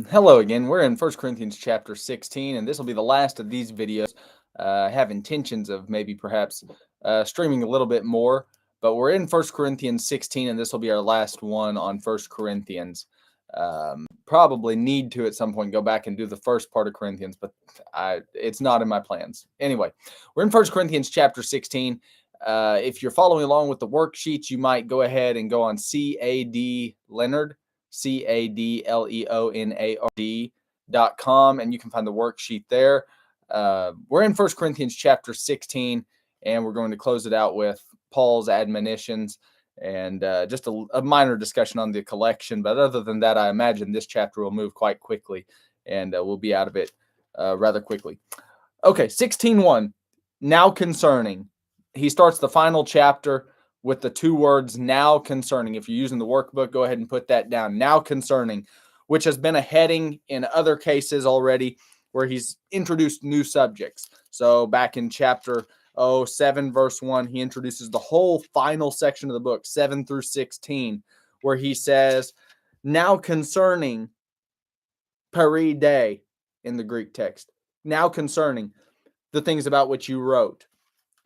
Hello again. We're in 1 Corinthians chapter 16, and this will be the last of these videos. I have intentions of maybe perhaps streaming a little bit more, but we're in 1 Corinthians 16, and this will be our last one on 1 Corinthians. Probably need to at some point go back and do the first part of Corinthians, but it's not in my plans. Anyway, we're in 1 Corinthians chapter 16. If you're following along with the worksheets, you might go ahead and go on CAD Leonard. CADLEONARD.com, and you can find the worksheet there. We're in 1 Corinthians chapter 16, and we're going to close it out with Paul's admonitions and just a minor discussion on the collection. But other than that, I imagine this chapter will move quite quickly, and we'll be out of it rather quickly. Okay, 16:1. Now concerning. He starts the final chapter with the two words now concerning. If you're using the workbook, go ahead and put that down. Now concerning, which has been a heading in other cases already where he's introduced new subjects. So back in chapter 7, verse 1, he introduces the whole final section of the book, 7 through 16, where he says, now concerning peri de in the Greek text, now concerning the things about which you wrote.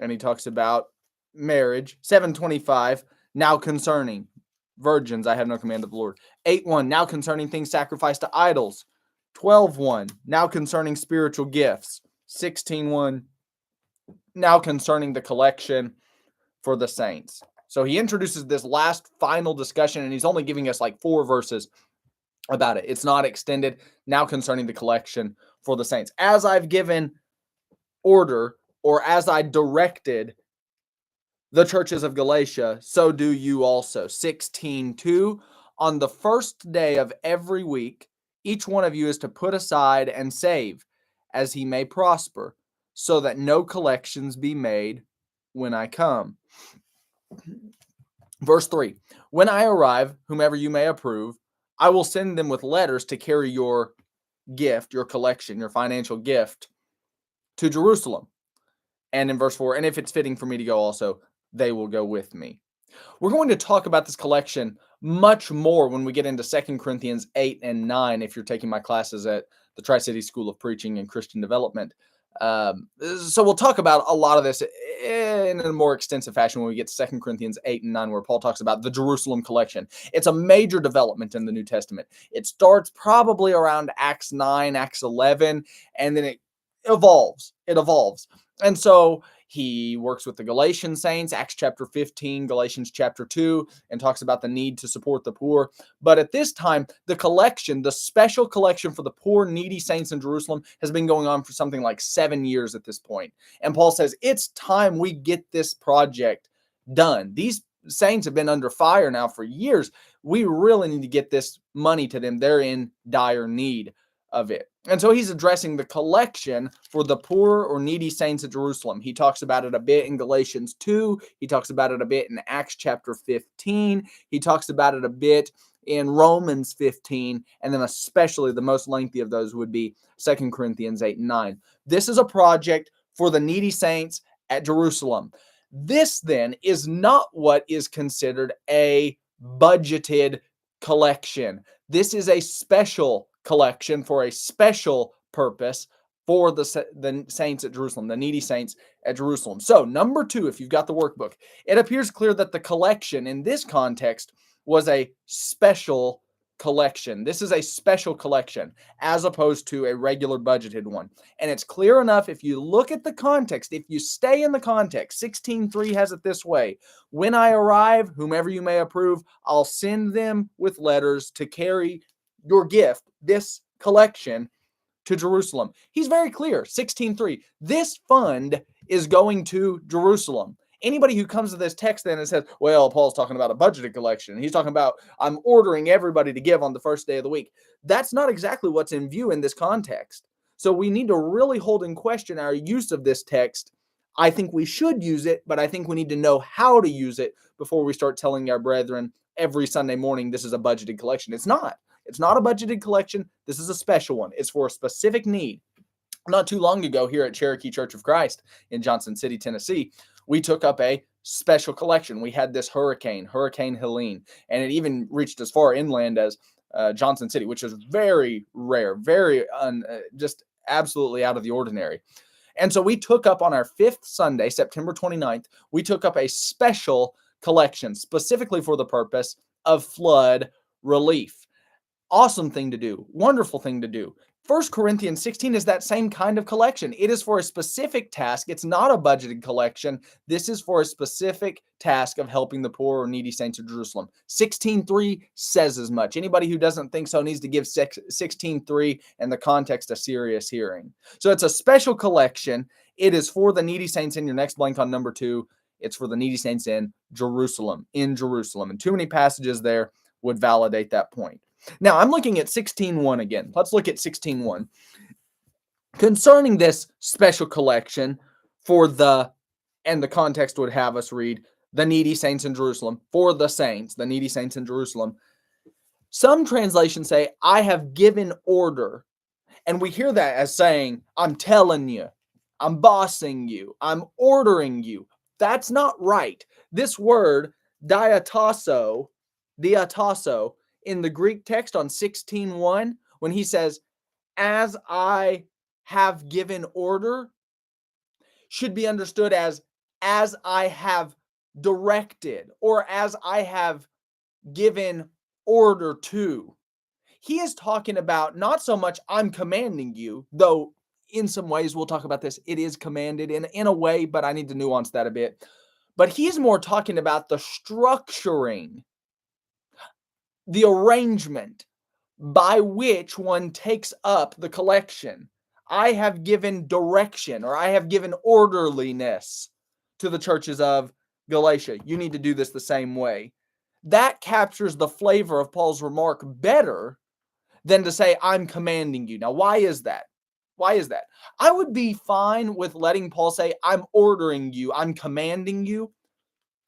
And he talks about marriage. 7:25, now concerning virgins, I have no command of the Lord. 8:1, now concerning things sacrificed to idols. 12:1, now concerning spiritual gifts. 16:1, now concerning the collection for the saints. So he introduces this last final discussion, and he's only giving us like 4 verses about it. It's not extended. Now concerning the collection for the saints. As I've given order, or as I directed the churches of Galatia, so do you also. 16:2, on the first day of every week, each one of you is to put aside and save, as he may prosper, so that no collections be made when I come. Verse 3, when I arrive, whomever you may approve, I will send them with letters to carry your gift, your collection, your financial gift to Jerusalem. And in verse 4, and if it's fitting for me to go also, they will go with me. We're going to talk about this collection much more when we get into 2 Corinthians 8 and 9, if you're taking my classes at the Tri-City School of Preaching and Christian Development. So we'll talk about a lot of this in a more extensive fashion when we get to 2 Corinthians 8 and 9, where Paul talks about the Jerusalem collection. It's a major development in the New Testament. It starts probably around Acts 9, Acts 11, and then it evolves. And so he works with the Galatian saints, Acts chapter 15, Galatians chapter 2, and talks about the need to support the poor. But at this time, the collection, the special collection for the poor, needy saints in Jerusalem, has been going on for something like 7 years at this point. And Paul says, it's time we get this project done. These saints have been under fire now for years. We really need to get this money to them. They're in dire need of it. And so he's addressing the collection for the poor or needy saints at Jerusalem. He talks about it a bit in Galatians 2. He talks about it a bit in Acts chapter 15. He talks about it a bit in Romans 15. And then especially the most lengthy of those would be 2 Corinthians 8 and 9. This is a project for the needy saints at Jerusalem. This then is not what is considered a budgeted collection. This is a special collection for a special purpose for the saints at Jerusalem, the needy saints at Jerusalem. So, number 2, if you've got the workbook, it appears clear that the collection in this context was a special collection. This is a special collection as opposed to a regular budgeted one. And it's clear enough if you look at the context, if you stay in the context. 16:3 has it this way: when I arrive, whomever you may approve, I'll send them with letters to carry your gift, this collection, to Jerusalem. He's very clear. 16:3, this fund is going to Jerusalem. Anybody who comes to this text then and says, well, Paul's talking about a budgeted collection. He's talking about, I'm ordering everybody to give on the first day of the week. That's not exactly what's in view in this context. So we need to really hold in question our use of this text. I think we should use it, but I think we need to know how to use it before we start telling our brethren every Sunday morning this is a budgeted collection. It's not. It's not a budgeted collection. This is a special one. It's for a specific need. Not too long ago here at Cherokee Church of Christ in Johnson City, Tennessee, we took up a special collection. We had this Hurricane Helene, and it even reached as far inland as Johnson City, which is very rare, very just absolutely out of the ordinary. And so we took up on our 5th Sunday, September 29th, we took up a special collection specifically for the purpose of flood relief. Awesome thing to do. Wonderful thing to do. 1 Corinthians 16 is that same kind of collection. It is for a specific task. It's not a budgeted collection. This is for a specific task of helping the poor or needy saints of Jerusalem. 16:3 says as much. Anybody who doesn't think so needs to give 16:3 and the context a serious hearing. So it's a special collection. It is for the needy saints in your next blank on number 2. It's for the needy saints in Jerusalem. And too many passages there would validate that point. Now, I'm looking at 16:1 again. Let's look at 16:1. Concerning this special collection for and the context would have us read, the needy saints in Jerusalem, for the saints, the needy saints in Jerusalem. Some translations say, I have given order. And we hear that as saying, I'm telling you, I'm bossing you, I'm ordering you. That's not right. This word, diatasso, in the Greek text on 16:1, when he says, as I have given order, should be understood as I have directed, or as I have given order to. He is talking about not so much I'm commanding you, though in some ways we'll talk about this, it is commanded in a way, but I need to nuance that a bit. But he's more talking about the structuring, the arrangement by which one takes up the collection. I have given direction, or I have given orderliness to the churches of Galatia. You need to do this the same way. That captures the flavor of Paul's remark better than to say, I'm commanding you. Now, why is that? Why is that? I would be fine with letting Paul say, I'm ordering you, I'm commanding you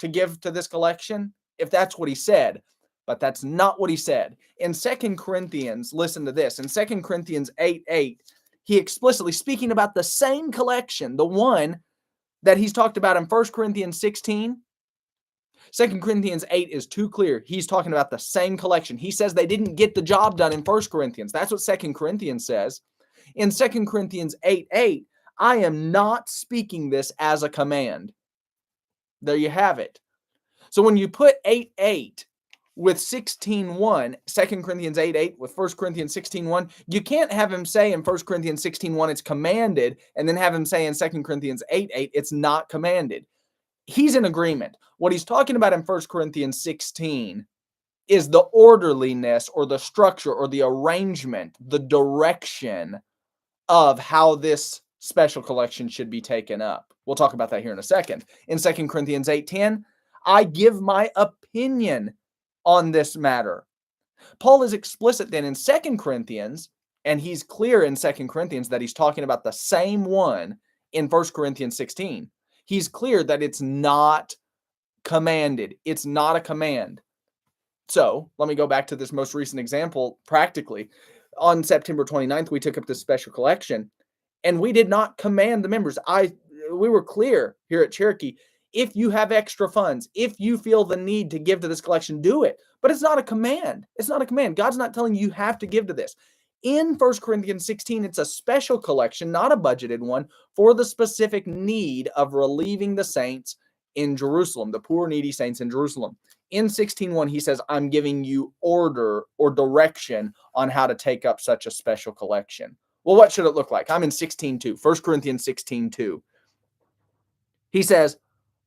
to give to this collection, if that's what he said. But that's not what he said. In 2 Corinthians, listen to this. In 2 Corinthians 8:8, he explicitly, speaking about the same collection, the one that he's talked about in 1 Corinthians 16, 2 Corinthians 8 is too clear. He's talking about the same collection. He says they didn't get the job done in 1 Corinthians. That's what 2 Corinthians says. In 2 Corinthians 8:8, I am not speaking this as a command. There you have it. So when you put 8:8 with 16:1, 2 Corinthians 8:8 with 1 Corinthians 16:1, you can't have him say in 1 Corinthians 16:1 it's commanded, and then have him say in 2 Corinthians 8:8 it's not commanded. He's in agreement. What he's talking about in 1 Corinthians 16 is the orderliness or the structure or the arrangement, the direction of how this special collection should be taken up. We'll talk about that here in a second. In 2 Corinthians 8:10, I give my opinion on this matter. Paul is explicit then in 2 Corinthians, and he's clear in 2 Corinthians that he's talking about the same one in 1 Corinthians 16. He's clear that it's not commanded. It's not a command. So let me go back to this most recent example practically. On September 29th, we took up this special collection, and we did not command the members. We were clear here at Cherokee. If you have extra funds, if you feel the need to give to this collection, do it. But it's not a command. It's not a command. God's not telling you have to give to this. In 1 Corinthians 16, it's a special collection, not a budgeted one, for the specific need of relieving the saints in Jerusalem, the poor, needy saints in Jerusalem. In 16:1, he says, I'm giving you order or direction on how to take up such a special collection. Well, what should it look like? I'm in 16:2, 1 Corinthians 16:2. He says,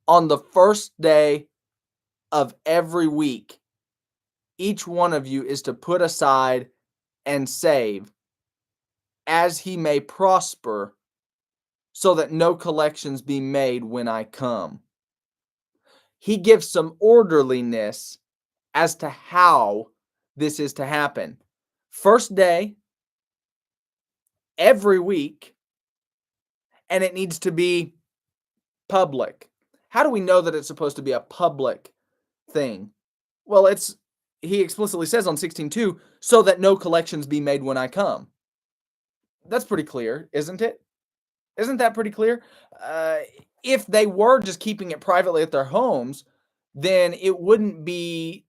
on the first day of every week, each one of you is to put aside and save as he may prosper, so that no collections be made when I come. He gives some orderliness as to how this is to happen. First day, every week, and it needs to be public. How do we know that it's supposed to be a public thing? Well, he explicitly says on 16:2, so that no collections be made when I come. That's pretty clear, isn't it? Isn't that pretty clear? If they were just keeping it privately at their homes, then it wouldn't be,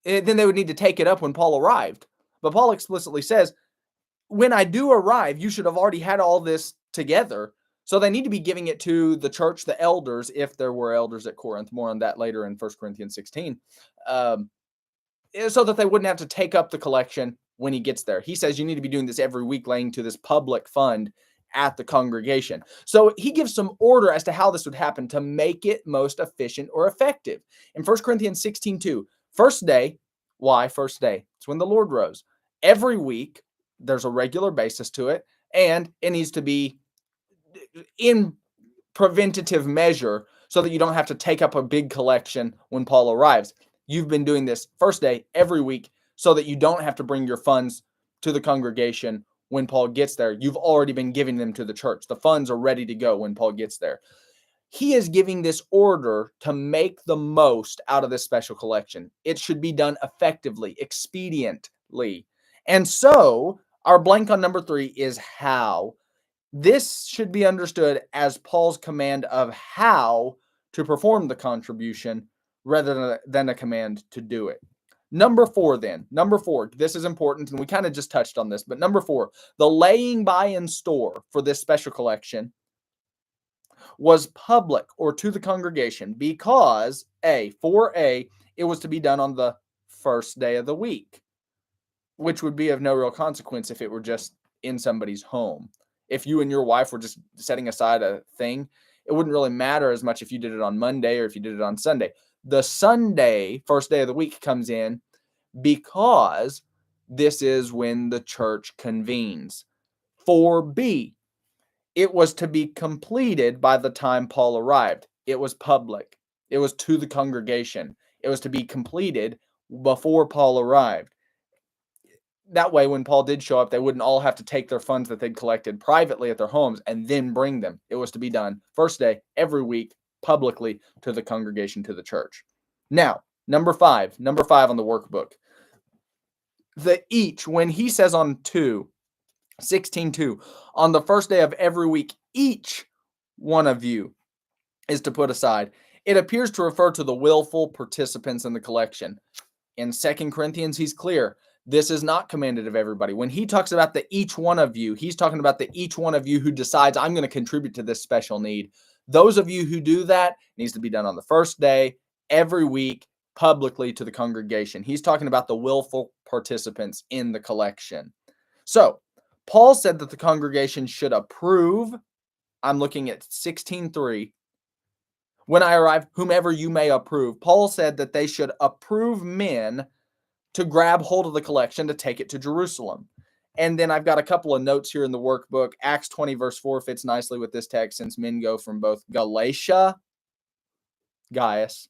then they would need to take it up when Paul arrived. But Paul explicitly says, when I do arrive, you should have already had all this together. So they need to be giving it to the church, the elders, if there were elders at Corinth. More on that later in 1 Corinthians 16. So that they wouldn't have to take up the collection when he gets there. He says you need to be doing this every week, laying to this public fund at the congregation. So he gives some order as to how this would happen to make it most efficient or effective. In 1 Corinthians 16:2, first day. Why first day? It's when the Lord rose. Every week, there's a regular basis to it, and it needs to be in preventative measure so that you don't have to take up a big collection when Paul arrives. You've been doing this first day every week so that you don't have to bring your funds to the congregation when Paul gets there. You've already been giving them to the church. The funds are ready to go when Paul gets there. He is giving this order to make the most out of this special collection. It should be done effectively, expediently. And so our blank on number 3 is how. This should be understood as Paul's command of how to perform the contribution rather than a command to do it. Number 4, this is important, and we kind of just touched on this, but number 4, the laying by in store for this special collection was public or to the congregation because, it was to be done on the first day of the week, which would be of no real consequence if it were just in somebody's home. If you and your wife were just setting aside a thing, it wouldn't really matter as much if you did it on Monday or if you did it on Sunday. The Sunday, first day of the week, comes in because this is when the church convenes. 4b, it was to be completed by the time Paul arrived. It was public. It was to the congregation. It was to be completed before Paul arrived. That way, when Paul did show up, they wouldn't all have to take their funds that they'd collected privately at their homes and then bring them. It was to be done first day, every week, publicly to the congregation, to the church. Now, number 5 on the workbook. The each, when he says on 16:2, on the first day of every week, each one of you is to put aside. It appears to refer to the willful participants in the collection. In 2 Corinthians, he's clear. This is not commanded of everybody. When he talks about the each one of you, he's talking about the each one of you who decides, I'm going to contribute to this special need. Those of you who do that needs to be done on the first day, every week, publicly to the congregation. He's talking about the willful participants in the collection. So, Paul said that the congregation should approve. I'm looking at 16:3. When I arrive, whomever you may approve. Paul said that they should approve men to grab hold of the collection to take it to Jerusalem. And then I've got a couple of notes here in the workbook. Acts 20 verse 4 fits nicely with this text since men go from both Galatia, Gaius,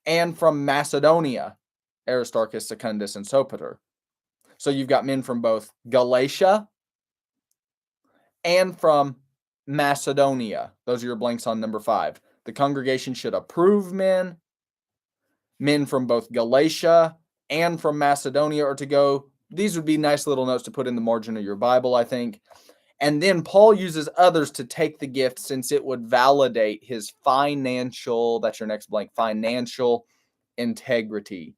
and from Macedonia, Aristarchus, Secundus, and Sopater. So you've got men from both Galatia and from Macedonia. Those are your blanks on number 5. The congregation should approve men from both Galatia and from Macedonia are to go. These would be nice little notes to put in the margin of your Bible, I think. And then Paul uses others to take the gift since it would validate his financial, that's your next blank, financial integrity.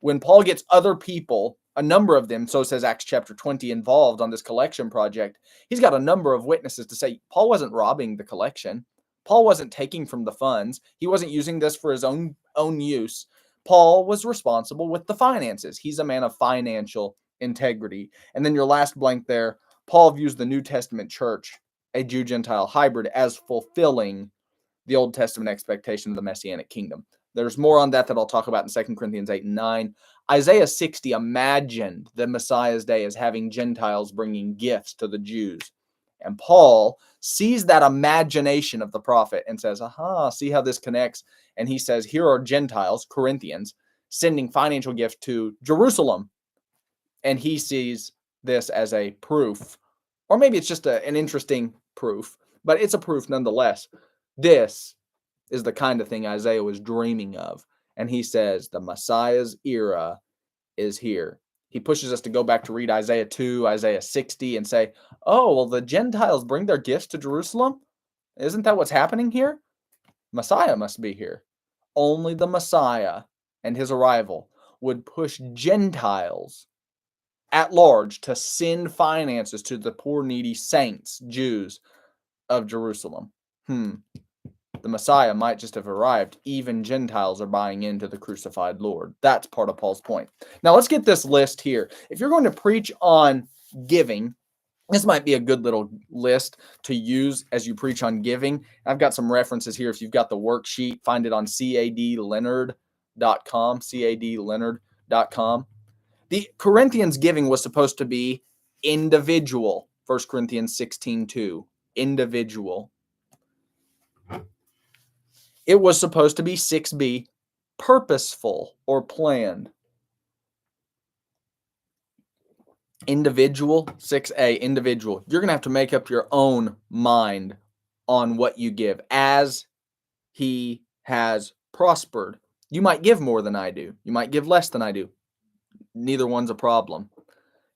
When Paul gets other people, a number of them, so says Acts chapter 20, involved on this collection project, he's got a number of witnesses to say Paul wasn't robbing the collection. Paul wasn't taking from the funds. He wasn't using this for his own use. Paul was responsible with the finances. He's a man of financial integrity. And then your last blank there, Paul views the New Testament church, a Jew-Gentile hybrid, as fulfilling the Old Testament expectation of the Messianic kingdom. There's more on that I'll talk about in 2 Corinthians 8 and 9. Isaiah 60 imagined the Messiah's day as having Gentiles bringing gifts to the Jews. And Paul sees that imagination of the prophet and says, aha, see how this connects? And he says, here are Gentiles, Corinthians, sending financial gifts to Jerusalem. And he sees this as a proof, or maybe it's just an interesting proof, but it's a proof nonetheless. This is the kind of thing Isaiah was dreaming of. And he says the Messiah's era is here. He pushes us to go back to read Isaiah 2, Isaiah 60, and say, oh, well, the Gentiles bring their gifts to Jerusalem? Isn't that what's happening here? Messiah must be here. Only the Messiah and his arrival would push Gentiles at large to send finances to the poor, needy saints, Jews of Jerusalem. The Messiah might just have arrived. Even Gentiles are buying into the crucified Lord. That's part of Paul's point. Now let's get this list here. If you're going to preach on giving, this might be a good little list to use as you preach on giving. I've got some references here. If you've got the worksheet, find it on cadleonard.com, cadleonard.com. The Corinthians giving was supposed to be individual. 1 Corinthians 16:2, individual. It was supposed to be 6b, purposeful or planned. Individual, 6a, individual. You're going to have to make up your own mind on what you give as he has prospered. You might give more than I do. You might give less than I do. Neither one's a problem.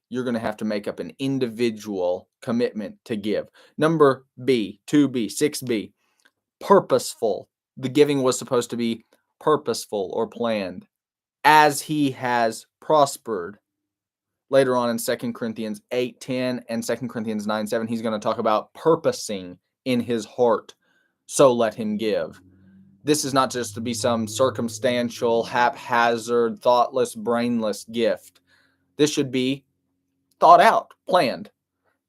You're going to have to make up an individual commitment to give. Number B, 2b, 6b, purposeful. The giving was supposed to be purposeful or planned as he has prospered. Later on in 2 Corinthians 8:10 and 2 Corinthians 9:7, he's going to talk about purposing in his heart, so let him give. This is not just to be some circumstantial, haphazard, thoughtless, brainless gift. This should be thought out, planned,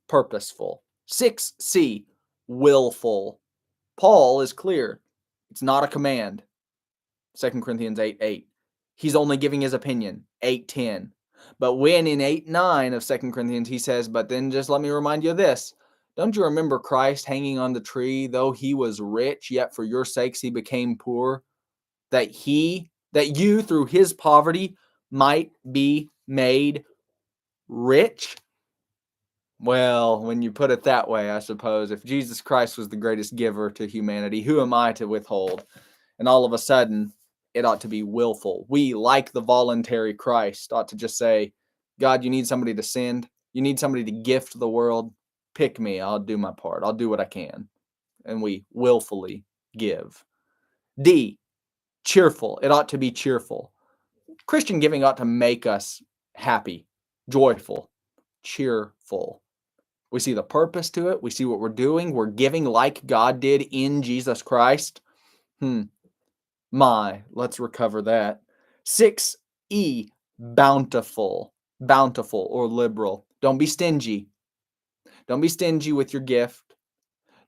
purposeful. 6c, willful. Paul is clear. It's not a command. 2 Corinthians 8:8. He's only giving his opinion. 8:10. But when in 8:9 of 2 Corinthians he says, but then just let me remind you of this. Don't you remember Christ hanging on the tree, though he was rich, yet for your sakes he became poor, that you through his poverty might be made rich? Well, when you put it that way, I suppose, if Jesus Christ was the greatest giver to humanity, who am I to withhold? And all of a sudden, it ought to be willful. We, like the voluntary Christ, ought to just say, God, you need somebody to send. You need somebody to gift the world. Pick me. I'll do my part. I'll do what I can. And we willfully give. D, cheerful. It ought to be cheerful. Christian giving ought to make us happy, joyful, cheerful. We see the purpose to it. We see what we're doing. We're giving like God did in Jesus Christ. Let's recover that. 6e, bountiful. Bountiful or liberal. Don't be stingy. Don't be stingy with your gift.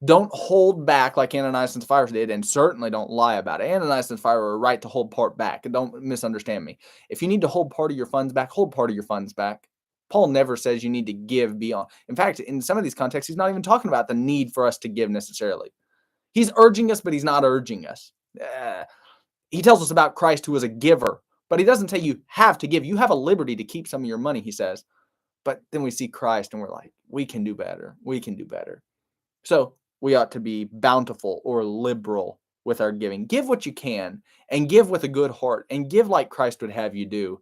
Don't hold back like Ananias and Sapphira did, and certainly don't lie about it. Ananias and Sapphira are right to hold part back. Don't misunderstand me. If you need to hold part of your funds back, hold part of your funds back. Paul never says you need to give beyond. In fact, in some of these contexts, he's not even talking about the need for us to give necessarily. He's urging us, but he's not urging us. He tells us about Christ who was a giver, but he doesn't say you have to give. You have a liberty to keep some of your money, he says. But then we see Christ and we're like, we can do better. We can do better. So we ought to be bountiful or liberal with our giving. Give what you can and give with a good heart and give like Christ would have you do,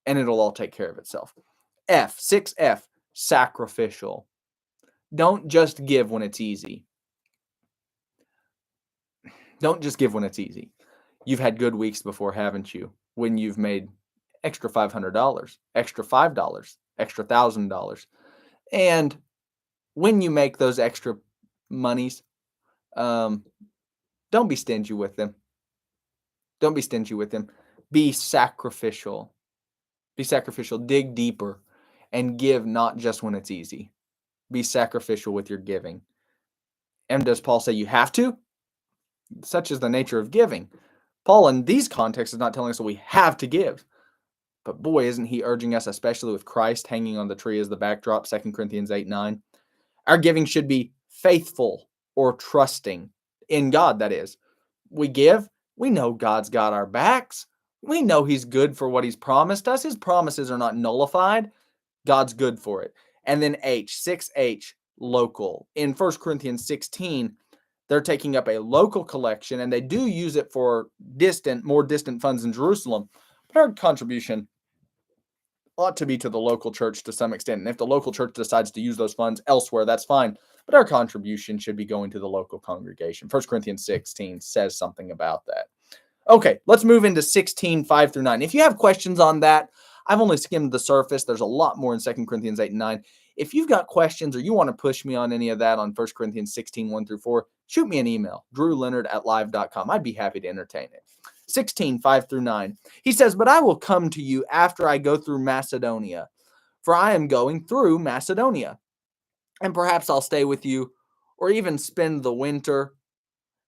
and it'll all take care of itself. 6F, sacrificial. Don't just give when it's easy. Don't just give when it's easy. You've had good weeks before, haven't you? When you've made extra $500, extra $5, extra $1,000. And when you make those extra monies, don't be stingy with them. Don't be stingy with them. Be sacrificial. Be sacrificial. Dig deeper and give not just when it's easy. Be sacrificial with your giving. And does Paul say you have to? Such is the nature of giving. Paul, in these contexts, is not telling us that we have to give. But boy, isn't he urging us, especially with Christ hanging on the tree as the backdrop, 2 Corinthians 8:9. Our giving should be faithful or trusting in God, that is. We give. We know God's got our backs. We know he's good for what he's promised us. His promises are not nullified. God's good for it. And then 6H, local. In 1 Corinthians 16, they're taking up a local collection, and they do use it for more distant funds in Jerusalem. But our contribution ought to be to the local church to some extent. And if the local church decides to use those funds elsewhere, that's fine. But our contribution should be going to the local congregation. 1 Corinthians 16 says something about that. Okay, let's move into 16:5-9. If you have questions on that, I've only skimmed the surface. There's a lot more in 2 Corinthians 8 and 9. If you've got questions or you want to push me on any of that on 1 Corinthians 16, 1 through 4, shoot me an email, drewleonard@live.com. I'd be happy to entertain it. 16, 5 through 9. He says, "But I will come to you after I go through Macedonia, for I am going through Macedonia. And perhaps I'll stay with you or even spend the winter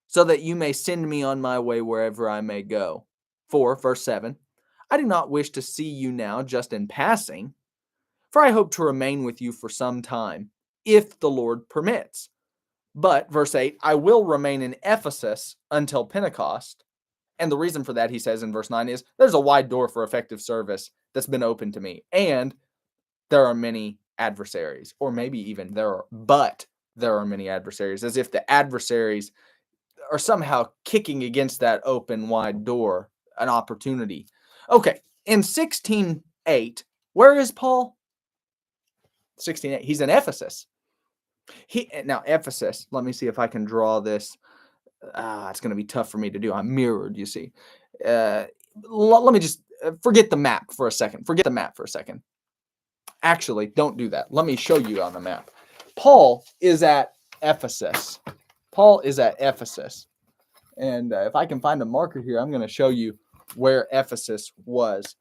so that you may send me on my way wherever I may go." 4, verse 7. "I do not wish to see you now just in passing, for I hope to remain with you for some time, if the Lord permits. But," verse 8, "I will remain in Ephesus until Pentecost." And the reason for that, he says in verse 9, is there's a wide door for effective service that's been opened to me. And there are many adversaries, or maybe even there are many adversaries, as if the adversaries are somehow kicking against that open wide door, an opportunity. Okay, in 16:8, where is Paul? 16:8, he's in Ephesus. Now Ephesus, let me see if I can draw this. It's going to be tough for me to do. I'm mirrored, you see. Let me just forget the map for a second. Actually, don't do that. Let me show you on the map. Paul is at Ephesus. And if I can find a marker here, I'm going to show you where Ephesus was.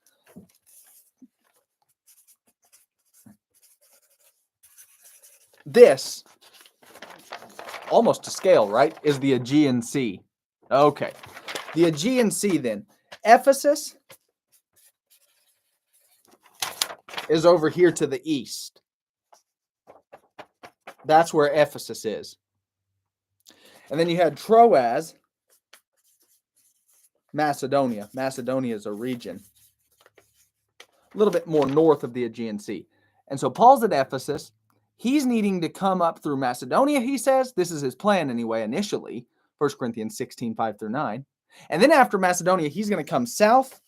This, almost to scale, right, is the Aegean Sea. Okay. The Aegean Sea, then. Ephesus is over here to the east. That's where Ephesus is. And then you had Troas, Macedonia. Macedonia is a region a little bit more north of the Aegean Sea. And so Paul's at Ephesus. He's needing to come up through Macedonia, he says. This is his plan anyway, initially. 1 Corinthians 16, 5 through 9. And then after Macedonia, he's going to come south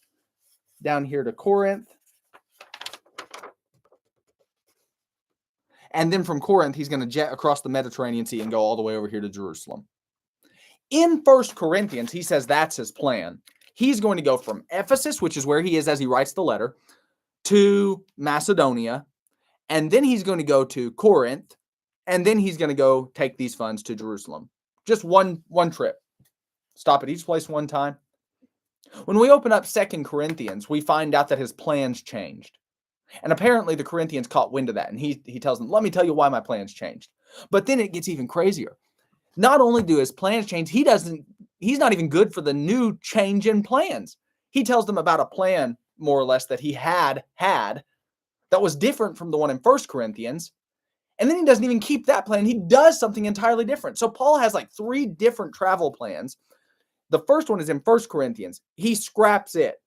down here to Corinth. And then from Corinth, he's going to jet across the Mediterranean Sea and go all the way over here to Jerusalem. In 1 Corinthians, he says that's his plan. He's going to go from Ephesus, which is where he is as he writes the letter, to Macedonia. And then he's going to go to Corinth. And then he's going to go take these funds to Jerusalem. Just one trip. Stop at each place one time. When we open up 2 Corinthians, we find out that his plans changed. And apparently the Corinthians caught wind of that. And he tells them, let me tell you why my plans changed. But then it gets even crazier. Not only do his plans change, he's not even good for the new change in plans. He tells them about a plan, more or less, that he had that was different from the one in 1 Corinthians. And then he doesn't even keep that plan. He does something entirely different. So Paul has like 3 different travel plans. The first one is in 1 Corinthians. He scraps it.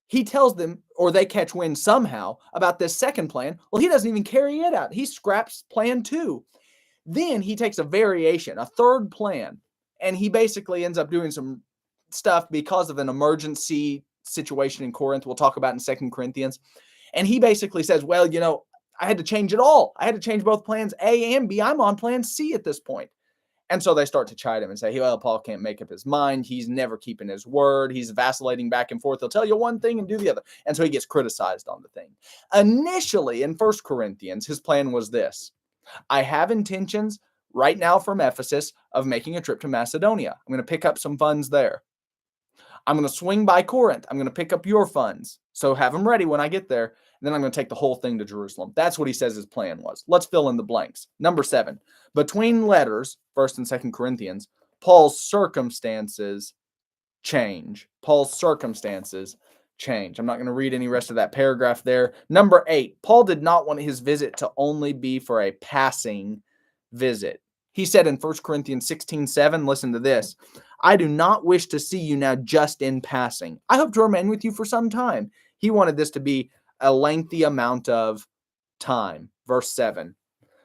He tells them, or they catch wind somehow, about this second plan. Well, he doesn't even carry it out. He scraps plan 2. Then he takes a variation, a third plan, and he basically ends up doing some stuff because of an emergency situation in Corinth we'll talk about in 2 Corinthians. And he basically says, well, I had to change it all. I had to change both plans A and B. I'm on plan C at this point. And so they start to chide him and say, well, Paul can't make up his mind. He's never keeping his word. He's vacillating back and forth. He'll tell you one thing and do the other. And so he gets criticized on the thing. Initially, in 1 Corinthians, his plan was this. I have intentions right now from Ephesus of making a trip to Macedonia. I'm going to pick up some funds there. I'm going to swing by Corinth. I'm going to pick up your funds. So have them ready when I get there. And then I'm going to take the whole thing to Jerusalem. That's what he says his plan was. Let's fill in the blanks. Number 7. Between letters, 1 and 2 Corinthians, Paul's circumstances change. I'm not going to read any rest of that paragraph there. Number 8. Paul did not want his visit to only be for a passing visit. He said in 1 Corinthians 16:7, listen to this. I do not wish to see you now just in passing. I hope to remain with you for some time. He wanted this to be a lengthy amount of time. Verse 7.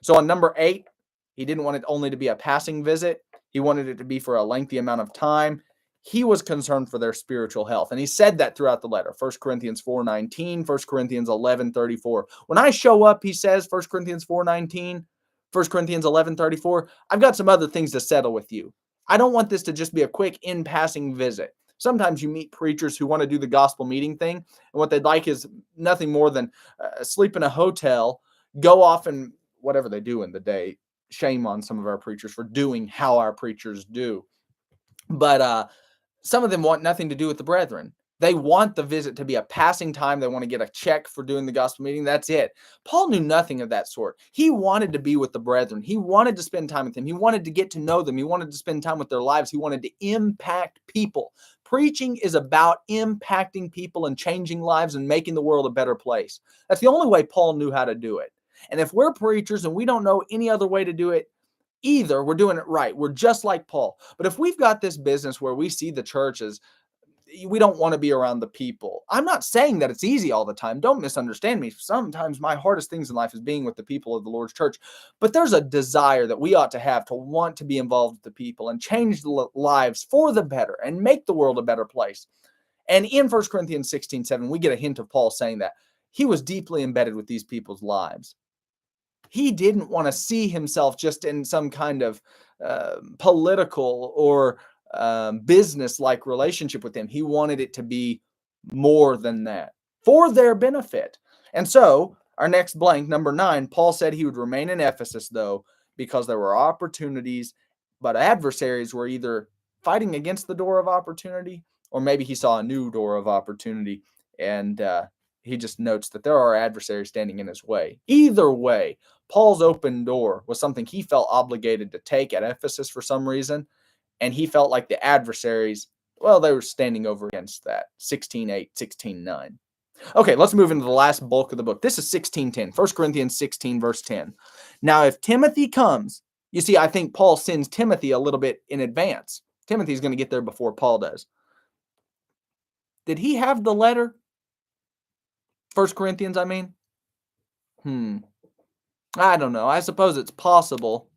So on number 8, he didn't want it only to be a passing visit. He wanted it to be for a lengthy amount of time. He was concerned for their spiritual health. And he said that throughout the letter. 1 Corinthians 4:19, 1 Corinthians 11:34. When I show up, he says, 1 Corinthians 4:19, 1 Corinthians 11:34, I've got some other things to settle with you. I don't want this to just be a quick in-passing visit. Sometimes you meet preachers who want to do the gospel meeting thing, and what they'd like is nothing more than sleep in a hotel, go off and whatever they do in the day. Shame on some of our preachers for doing how our preachers do. But some of them want nothing to do with the brethren. They want the visit to be a passing time. They want to get a check for doing the gospel meeting. That's it. Paul knew nothing of that sort. He wanted to be with the brethren. He wanted to spend time with them. He wanted to get to know them. He wanted to spend time with their lives. He wanted to impact people. Preaching is about impacting people and changing lives and making the world a better place. That's the only way Paul knew how to do it. And if we're preachers and we don't know any other way to do it, either we're doing it right. We're just like Paul. But if we've got this business where we see the church as we don't want to be around the people. I'm not saying that it's easy all the time. Don't misunderstand me. Sometimes my hardest things in life is being with the people of the Lord's church. But there's a desire that we ought to have to want to be involved with the people and change the lives for the better and make the world a better place. And in 1 Corinthians 16:7, we get a hint of Paul saying that. He was deeply embedded with these people's lives. He didn't want to see himself just in some kind of political or business-like relationship with them. He wanted it to be more than that for their benefit. And so our next blank, number 9, Paul said he would remain in Ephesus, though, because there were opportunities, but adversaries were either fighting against the door of opportunity, or maybe he saw a new door of opportunity, and he just notes that there are adversaries standing in his way. Either way, Paul's open door was something he felt obligated to take at Ephesus for some reason, and he felt like the adversaries, well, they were standing over against that. 16:8, 16:9. Okay, let's move into the last bulk of the book. This is 16:10, 1 Corinthians 16, verse 10. Now, if Timothy comes, you see, I think Paul sends Timothy a little bit in advance. Timothy's going to get there before Paul does. Did he have the letter? 1 Corinthians, I mean? I don't know. I suppose it's possible,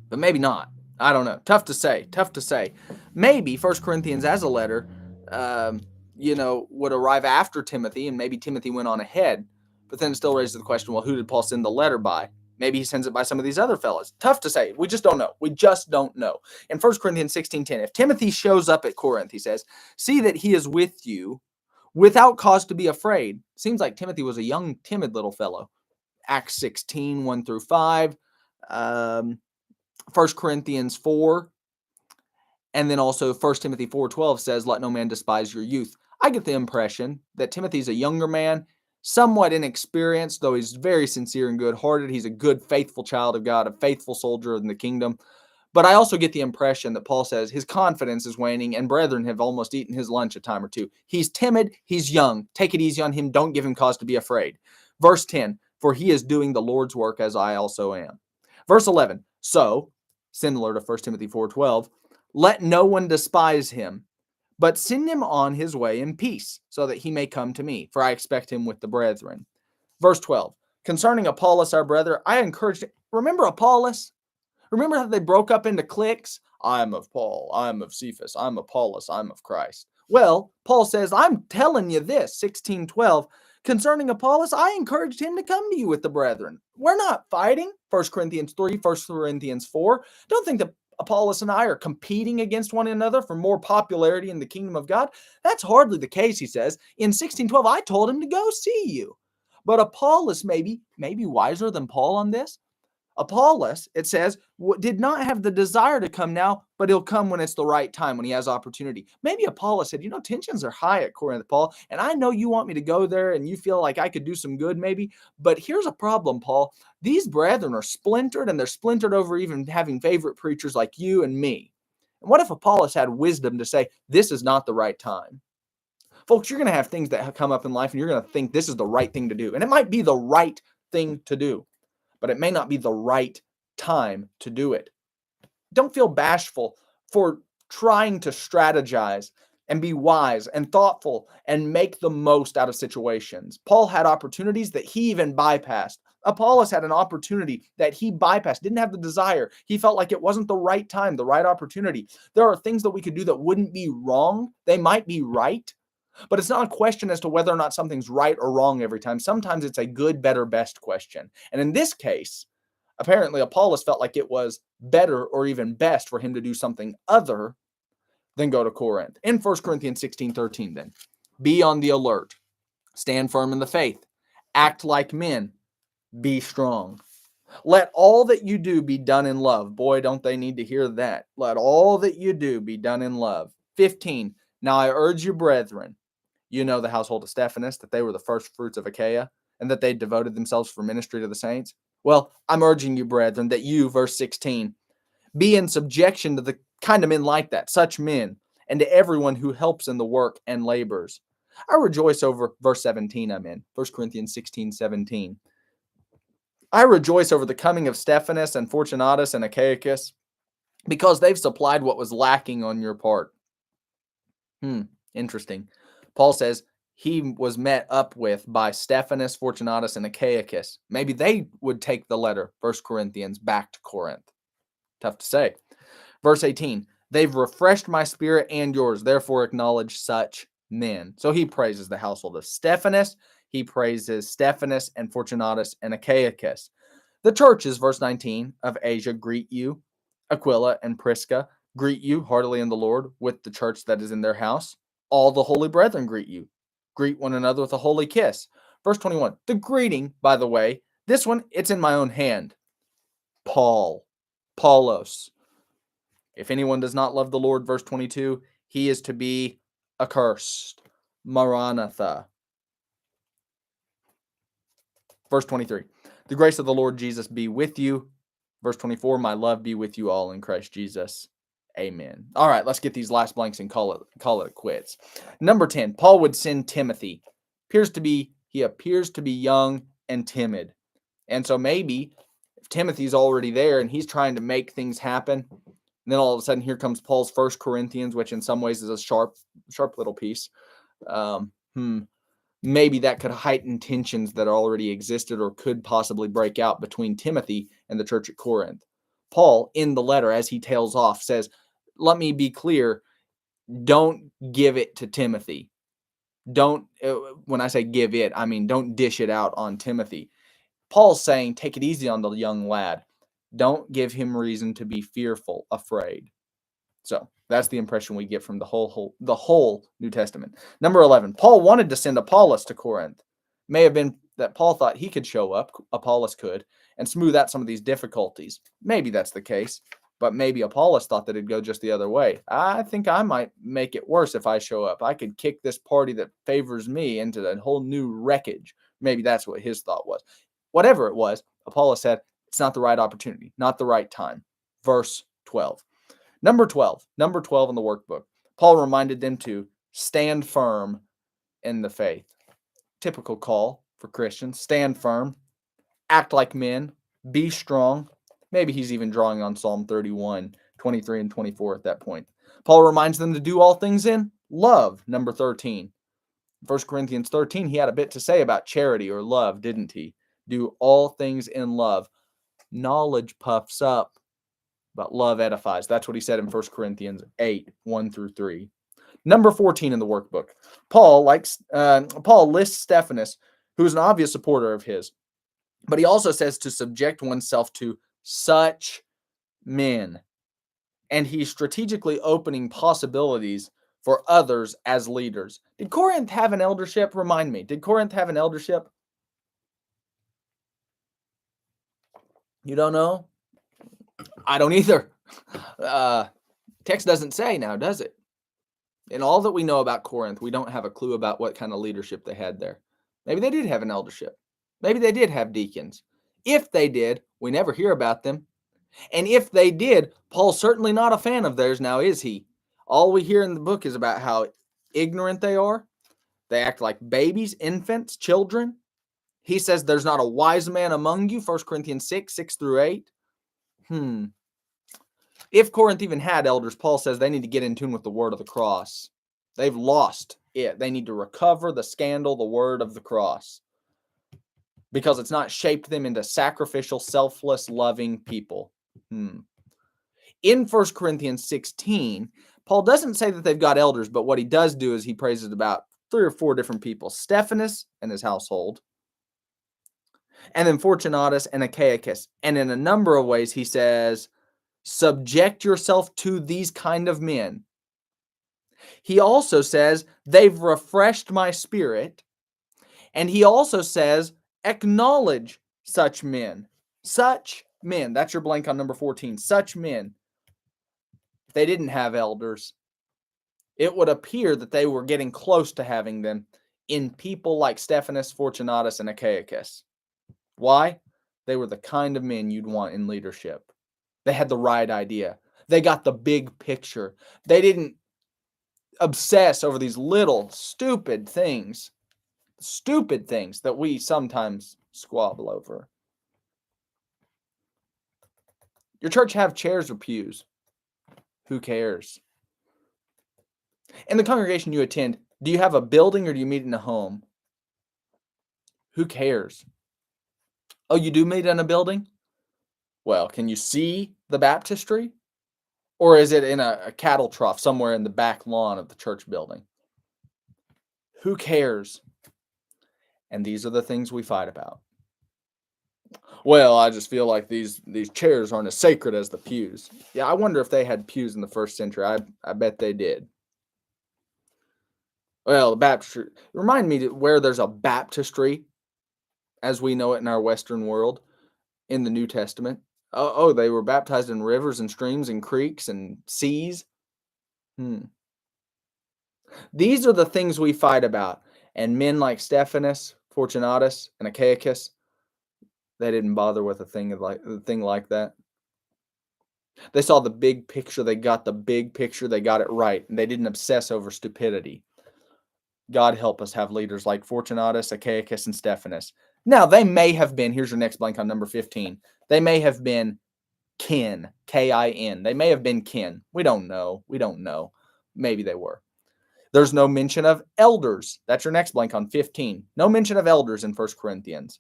but maybe not. I don't know. Tough to say. Maybe 1 Corinthians as a letter, would arrive after Timothy, and maybe Timothy went on ahead. But then it still raises the question, well, who did Paul send the letter by? Maybe he sends it by some of these other fellas. Tough to say. We just don't know. In 1 Corinthians 16:10, if Timothy shows up at Corinth, he says, see that he is with you without cause to be afraid. Seems like Timothy was a young, timid little fellow. Acts 16, 1 through 5. 1 Corinthians 4, and then also 1 Timothy 4:12 says, let no man despise your youth. I get the impression that Timothy's a younger man, somewhat inexperienced, though he's very sincere and good-hearted. He's a good, faithful child of God, a faithful soldier in the kingdom. But I also get the impression that Paul says his confidence is waning, and brethren have almost eaten his lunch a time or two. He's timid, he's young. Take it easy on him. Don't give him cause to be afraid. Verse 10, for he is doing the Lord's work as I also am. Verse 11, so, similar to 1 Timothy 4:12, let no one despise him, but send him on his way in peace, so that he may come to me, for I expect him with the brethren. Verse 12, concerning Apollos our brother, I encouraged him. Remember Apollos? Remember how they broke up into cliques? I'm of Paul, I'm of Cephas, I'm Apollos, I'm of Christ. Well, Paul says, I'm telling you this, 16:12, concerning Apollos, I encouraged him to come to you with the brethren. We're not fighting. 1 Corinthians 3, 1 Corinthians 4. Don't think that Apollos and I are competing against one another for more popularity in the kingdom of God. That's hardly the case, he says. In 16:12, I told him to go see you. But Apollos maybe wiser than Paul on this. Apollos, it says, did not have the desire to come now, but he'll come when it's the right time, when he has opportunity. Maybe Apollos said, tensions are high at Corinth, Paul, and I know you want me to go there and you feel like I could do some good maybe, but here's a problem, Paul. These brethren are splintered, and they're splintered over even having favorite preachers like you and me. And what if Apollos had wisdom to say, this is not the right time? Folks, you're going to have things that come up in life, and you're going to think this is the right thing to do. And it might be the right thing to do, but it may not be the right time to do it. Don't feel bashful for trying to strategize and be wise and thoughtful and make the most out of situations. Paul had opportunities that he even bypassed. Apollos had an opportunity that he bypassed, didn't have the desire. He felt like it wasn't the right time, the right opportunity. There are things that we could do that wouldn't be wrong. They might be right, but it's not a question as to whether or not something's right or wrong every time. Sometimes it's a good, better, best question. And in this case, apparently Apollos felt like it was better or even best for him to do something other then go to Corinth. In 1 Corinthians 16:13, then, be on the alert, stand firm in the faith, act like men, be strong. Let all that you do be done in love. Boy, don't they need to hear that. Let all that you do be done in love. 15, now I urge you, brethren, you know the household of Stephanas, that they were the first fruits of Achaia, and that they devoted themselves for ministry to the saints. Well, I'm urging you, brethren, that you, verse 16, be in subjection to the kind of men like that, such men, and to everyone who helps in the work and labors. I rejoice over verse 17 I'm in, 1 Corinthians 16:17. I rejoice over the coming of Stephanas and Fortunatus and Achaicus, because they've supplied what was lacking on your part. Interesting. Paul says he was met up with by Stephanas, Fortunatus, and Achaicus. Maybe they would take the letter, 1 Corinthians, back to Corinth. Tough to say. Verse 18, they've refreshed my spirit and yours, therefore acknowledge such men. So he praises the household of Stephanas. He praises Stephanas and Fortunatus and Achaicus. The churches, verse 19, of Asia greet you. Aquila and Prisca greet you heartily in the Lord with the church that is in their house. All the holy brethren greet you. Greet one another with a holy kiss. Verse 21, the greeting, by the way, this one, it's in my own hand. Paulos. If anyone does not love the Lord, verse 22, he is to be accursed. Maranatha. Verse 23, the grace of the Lord Jesus be with you. Verse 24, my love be with you all in Christ Jesus. Amen. All right, let's get these last blanks and call it quits. Number 10, Paul would send Timothy. He appears to be young and timid. And so maybe if Timothy's already there and he's trying to make things happen, and then all of a sudden here comes Paul's 1 Corinthians, which in some ways is a sharp little piece. Maybe that could heighten tensions that already existed or could possibly break out between Timothy and the church at Corinth. Paul, in the letter, as he tails off, says, let me be clear, don't give it to Timothy. When I say give it, I mean don't dish it out on Timothy. Paul's saying, take it easy on the young lad. Don't give him reason to be fearful, afraid. So that's the impression we get from the whole New Testament. Number 11, Paul wanted to send Apollos to Corinth. May have been that Paul thought he could show up, Apollos could, and smooth out some of these difficulties. Maybe that's the case, but maybe Apollos thought that it'd go just the other way. I think I might make it worse if I show up. I could kick this party that favors me into a whole new wreckage. Maybe that's what his thought was. Whatever it was, Apollos said, it's not the right opportunity, not the right time. Verse 12. Number 12 in the workbook. Paul reminded them to stand firm in the faith. Typical call for Christians. Stand firm, act like men, be strong. Maybe he's even drawing on Psalm 31, 23, and 24 at that point. Paul reminds them to do all things in love. Number 13. 1 Corinthians 13, he had a bit to say about charity or love, didn't he? Do all things in love. Knowledge puffs up, but love edifies. That's what he said in 1 Corinthians 8, 1 through 3. Number 14 in the workbook. Paul lists Stephanas, who is an obvious supporter of his, but he also says to subject oneself to such men. And he's strategically opening possibilities for others as leaders. Did Corinth have an eldership? Remind me. Did Corinth have an eldership? You don't know? I don't either. Text doesn't say now, does it? In all that we know about Corinth, we don't have a clue about what kind of leadership they had there. Maybe they did have an eldership. Maybe they did have deacons. If they did, we never hear about them. And if they did, Paul's certainly not a fan of theirs now, is he? All we hear in the book is about how ignorant they are. They act like babies, infants, children. He says there's not a wise man among you, 1 Corinthians 6, 6 through 8. If Corinth even had elders, Paul says they need to get in tune with the word of the cross. They've lost it. They need to recover the scandal, the word of the cross, because it's not shaped them into sacrificial, selfless, loving people. In 1 Corinthians 16, Paul doesn't say that they've got elders, but what he does do is he praises about 3 or 4 different people. Stephanas and his household, and then Fortunatus and Achaicus. And in a number of ways, he says, subject yourself to these kind of men. He also says, they've refreshed my spirit. And he also says, acknowledge such men. Such men. That's your blank on number 14. Such men. If they didn't have elders, it would appear that they were getting close to having them in people like Stephanus, Fortunatus, and Achaicus. Why? They were the kind of men you'd want in leadership. They had the right idea. They got the big picture. They didn't obsess over these little stupid things that we sometimes squabble over. Your church have chairs or pews? Who cares? In the congregation you attend, do you have a building or do you meet in a home? Who cares? Oh, you do meet in a building? Well, can you see the baptistry? Or is it in a cattle trough somewhere in the back lawn of the church building? Who cares? And these are the things we fight about. Well, I just feel like these chairs aren't as sacred as the pews. Yeah, I wonder if they had pews in the first century. I bet they did. Well, the baptistry. Remind me where there's a baptistry, as we know it in our Western world, in the New Testament. Oh, they were baptized in rivers and streams and creeks and seas. These are the things we fight about. And men like Stephanus, Fortunatus, and Achaicus, they didn't bother with a thing like that. They saw the big picture. They got the big picture. They got it right. And they didn't obsess over stupidity. God help us have leaders like Fortunatus, Achaicus, and Stephanus. Now, they may have been, here's your next blank on number 15. They may have been kin, K-I-N. They may have been kin. We don't know. Maybe they were. There's no mention of elders. That's your next blank on 15. No mention of elders in 1 Corinthians.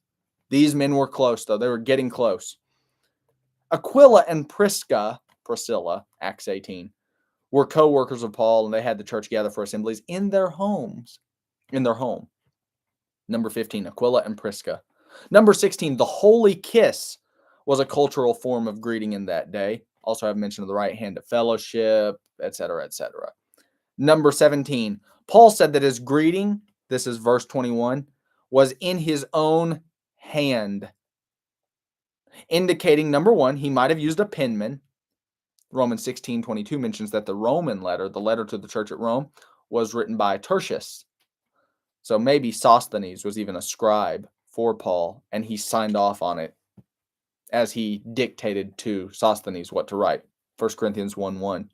These men were close, though. They were getting close. Aquila and Priscilla, Acts 18, were co-workers of Paul, and they had the church gather for assemblies in their homes. In their home. Number 15, Aquila and Prisca. Number 16, the holy kiss was a cultural form of greeting in that day. Also, I've mentioned the right hand of fellowship, etc., etc. Number 17, Paul said that his greeting, this is verse 21, was in his own hand, indicating, number one, he might have used a penman. Romans 16:22 mentions that the Roman letter, the letter to the church at Rome, was written by Tertius. So maybe Sosthenes was even a scribe for Paul, and he signed off on it as he dictated to Sosthenes what to write. 1 Corinthians 1:1.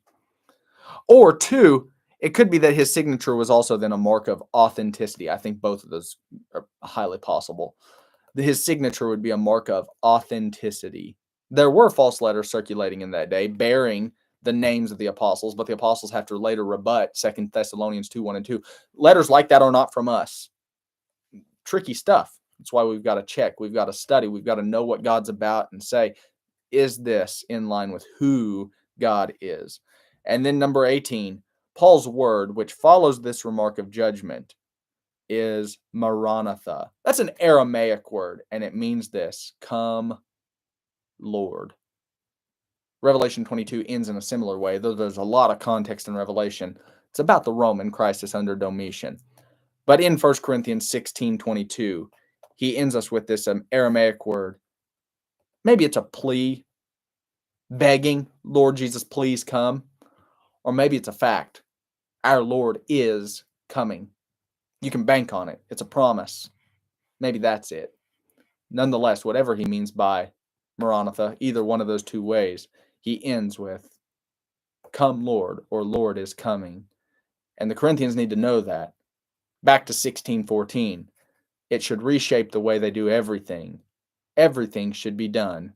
Or two, it could be that his signature was also then a mark of authenticity. I think both of those are highly possible. His signature would be a mark of authenticity. There were false letters circulating in that day bearing the names of the apostles, but the apostles have to later rebut 2 Thessalonians 2:1 and 2. Letters like that are not from us. Tricky stuff. That's why we've got to check. We've got to study. We've got to know what God's about and say, is this in line with who God is? And then number 18, Paul's word, which follows this remark of judgment, is Maranatha. That's an Aramaic word, and it means this: come, Lord. Revelation 22 ends in a similar way, though there's a lot of context in Revelation. It's about the Roman crisis under Domitian. But in 1 Corinthians 16:22, he ends us with this Aramaic word. Maybe it's a plea, begging, Lord Jesus, please come. Or maybe it's a fact. Our Lord is coming. You can bank on it. It's a promise. Maybe that's it. Nonetheless, whatever he means by Maranatha, either one of those two ways, he ends with, come Lord, or Lord is coming. And the Corinthians need to know that. Back to 16:14, it should reshape the way they do everything. Everything should be done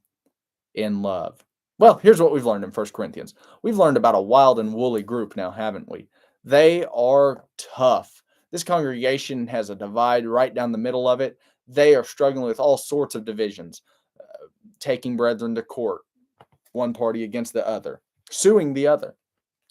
in love. Well, here's what we've learned in 1 Corinthians. We've learned about a wild and woolly group now, haven't we? They are tough. This congregation has a divide right down the middle of it. They are struggling with all sorts of divisions, taking brethren to court, one party against the other, suing the other.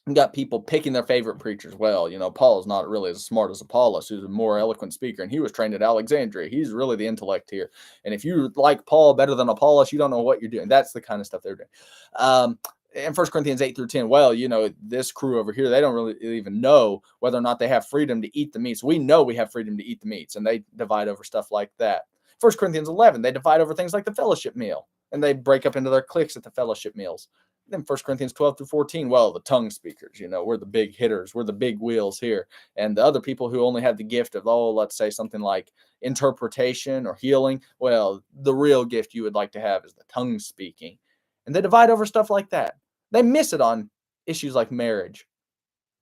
You got people picking their favorite preachers. Well, Paul's not really as smart as Apollos, who's a more eloquent speaker, and he was trained at Alexandria. He's really the intellect here. And if you like Paul better than Apollos, you don't know what you're doing. That's the kind of stuff they're doing. in 1 Corinthians 8 through 10, well, this crew over here, they don't really even know whether or not they have freedom to eat the meats. We know we have freedom to eat the meats, and they divide over stuff like that. 1 Corinthians 11, they divide over things like the fellowship meal, and they break up into their cliques at the fellowship meals. Then 1 Corinthians 12 through 14, well, the tongue speakers, we're the big hitters. We're the big wheels here. And the other people who only have the gift of, let's say something like interpretation or healing, well, the real gift you would like to have is the tongue speaking. And they divide over stuff like that. They miss it on issues like marriage,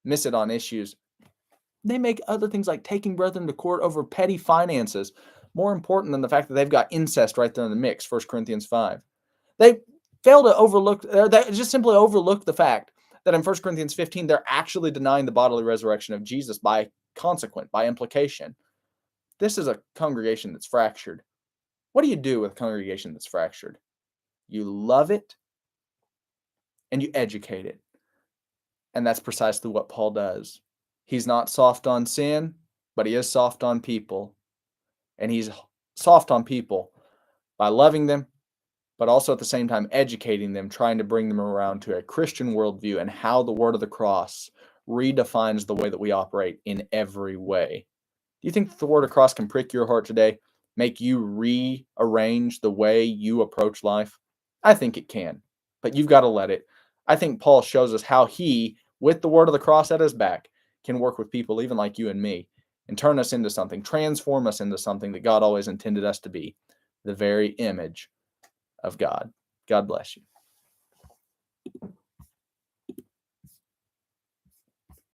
miss it on issues. They make other things like taking brethren to court over petty finances more important than the fact that they've got incest right there in the mix, 1 Corinthians 5. They fail to overlook, they just simply overlook the fact that in 1 Corinthians 15, they're actually denying the bodily resurrection of Jesus by consequent, by implication. This is a congregation that's fractured. What do you do with a congregation that's fractured? You love it and you educate it. And that's precisely what Paul does. He's not soft on sin, but he is soft on people. And he's soft on people by loving them, but also at the same time educating them, trying to bring them around to a Christian worldview and how the word of the cross redefines the way that we operate in every way. Do you think that the word of the cross can prick your heart today, make you rearrange the way you approach life? I think it can, but you've got to let it. I think Paul shows us how he, with the word of the cross at his back, can work with people even like you and me and turn us into something, transform us into something that God always intended us to be, the very image of God. God bless you.